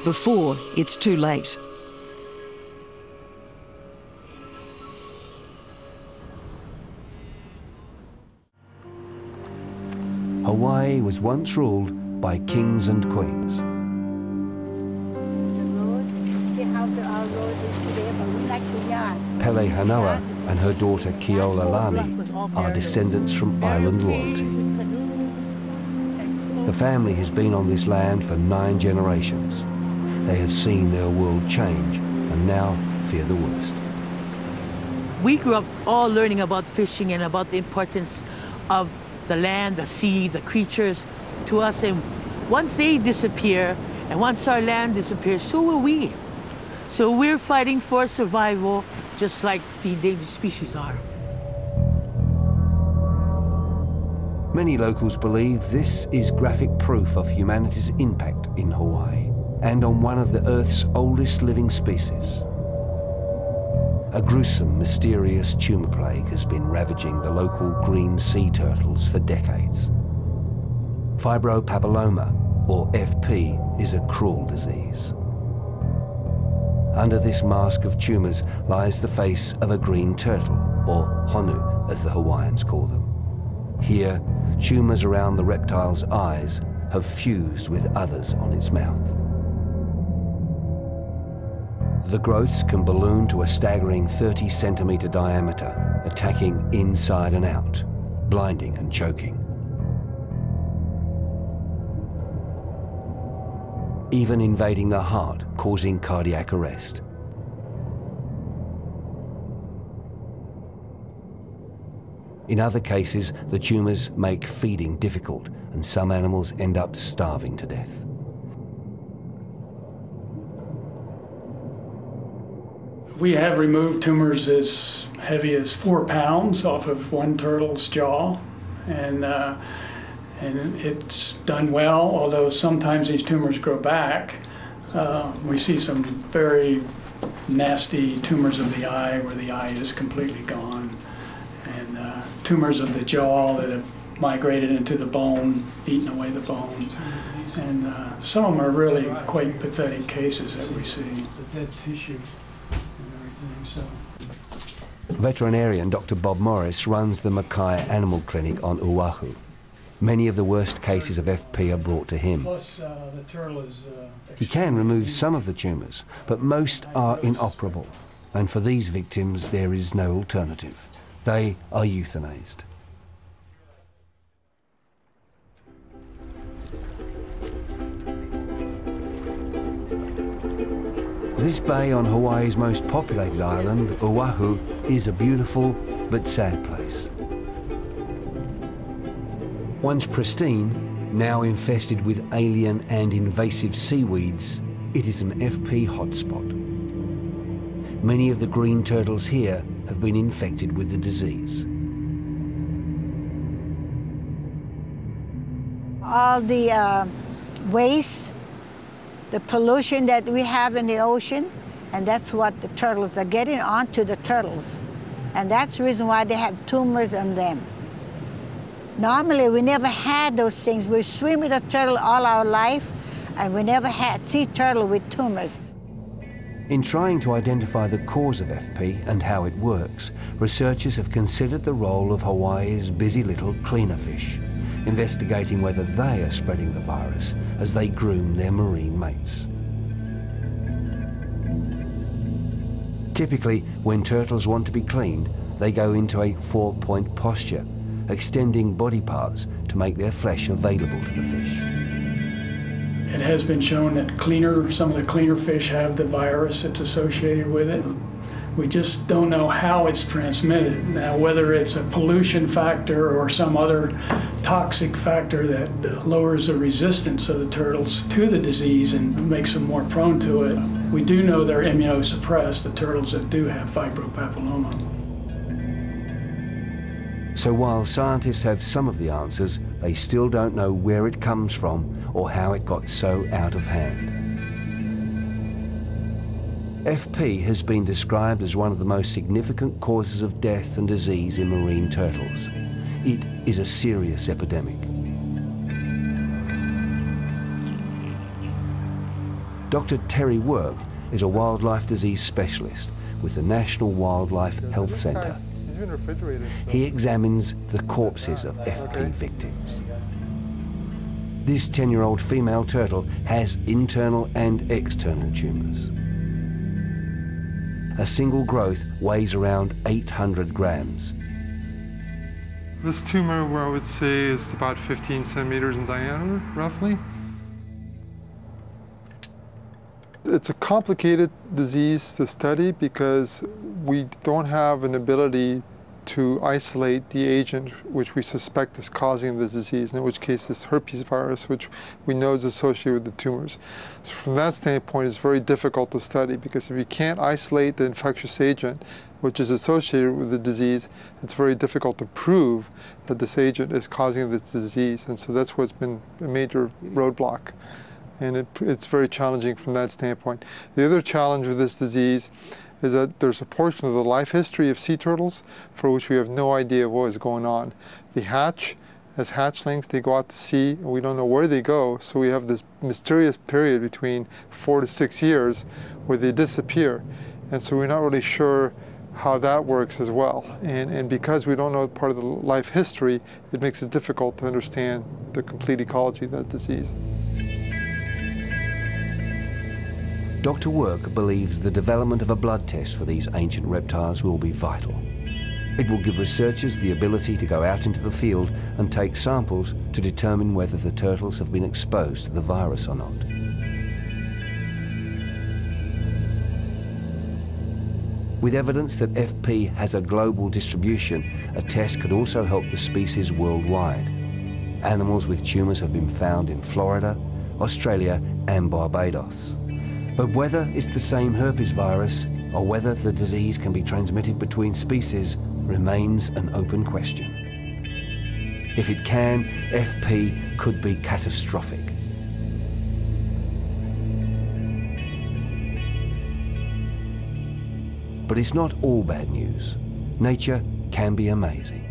before it's too late. Hawaii was once ruled by kings and queens. Pele Hanoa and her daughter Keolalani are descendants from island royalty. The family has been on this land for 9 generations. They have seen their world change and now fear the worst. We grew up all learning about fishing and about the importance of the land, the sea, the creatures to us. And once they disappear, and once our land disappears, so will we. So we're fighting for survival, just like the endangered species are. Many locals believe this is graphic proof of humanity's impact in Hawaii and on one of the Earth's oldest living species. A gruesome, mysterious tumor plague has been ravaging the local green sea turtles for decades. Fibropapilloma, or FP, is a cruel disease. Under this mask of tumours lies the face of a green turtle, or honu, as the Hawaiians call them. Here, tumours around the reptile's eyes have fused with others on its mouth. The growths can balloon to a staggering 30-centimetre diameter, attacking inside and out, blinding and choking. Even invading the heart, causing cardiac arrest. In other cases, the tumours make feeding difficult, and some animals end up starving to death. We have removed tumors as heavy as 4 pounds off of one turtle's jaw, and it's done well, although sometimes these tumors grow back. We see some very nasty tumors of the eye where the eye is completely gone, and tumors of the jaw that have migrated into the bone, eaten away the bone. And some of them are really quite pathetic cases that we see. The dead tissue and everything, so. Veterinarian Dr. Bob Morris runs the Mackay Animal Clinic on Oahu. Many of the worst cases of FP are brought to him. Plus, the turtle is, he can remove some of the tumours, but most are inoperable. And for these victims, there is no alternative. They are euthanized. This bay on Hawaii's most populated island, Oahu, is a beautiful but sad place. Once pristine, now infested with alien and invasive seaweeds, it is an FP hotspot. Many of the green turtles here have been infected with the disease. All the waste, the pollution that we have in the ocean, and that's what the turtles are getting onto the turtles. And that's the reason why they have tumors on them. Normally, we never had those things. We swim with a turtle all our life, and we never had sea turtle with tumors. In trying to identify the cause of FP and how it works, researchers have considered the role of Hawaii's busy little cleaner fish, investigating whether they are spreading the virus as they groom their marine mates. Typically, when turtles want to be cleaned, they go into a 4-point posture, extending body parts to make their flesh available to the fish. It has been shown that some of the cleaner fish have the virus that's associated with it. We just don't know how it's transmitted. Now, whether it's a pollution factor or some other toxic factor that lowers the resistance of the turtles to the disease and makes them more prone to it. We do know they're immunosuppressed, the turtles that do have fibropapilloma. So while scientists have some of the answers, they still don't know where it comes from or how it got so out of hand. FP has been described as one of the most significant causes of death and disease in marine turtles. It is a serious epidemic. Dr. Terry Work is a wildlife disease specialist with the National Wildlife Health Centre. He's been refrigerated. So He examines the corpses of FP victims. This 10-year-old female turtle has internal and external tumours. A single growth weighs around 800 grams. This tumor, I would say, is about 15 centimeters in diameter, roughly. It's a complicated disease to study because we don't have an ability to isolate the agent which we suspect is causing the disease, in which case it's herpes virus, which we know is associated with the tumors. So from that standpoint, it's very difficult to study because if you can't isolate the infectious agent which is associated with the disease, it's very difficult to prove that this agent is causing this disease. And so that's what's been a major roadblock. And it's very challenging from that standpoint. The other challenge with this disease is that there's a portion of the life history of sea turtles for which we have no idea what is going on. They hatch. As hatchlings, they go out to sea, and we don't know where they go, so we have this mysterious period between 4 to 6 years where they disappear. And so we're not really sure how that works as well. And because we don't know part of the life history, it makes it difficult to understand the complete ecology of that disease. Dr. Work believes the development of a blood test for these ancient reptiles will be vital. It will give researchers the ability to go out into the field and take samples to determine whether the turtles have been exposed to the virus or not. With evidence that FP has a global distribution, a test could also help the species worldwide. Animals with tumours have been found in Florida, Australia and Barbados. But whether it's the same herpes virus or whether the disease can be transmitted between species remains an open question. If it can, FP could be catastrophic. But it's not all bad news. Nature can be amazing.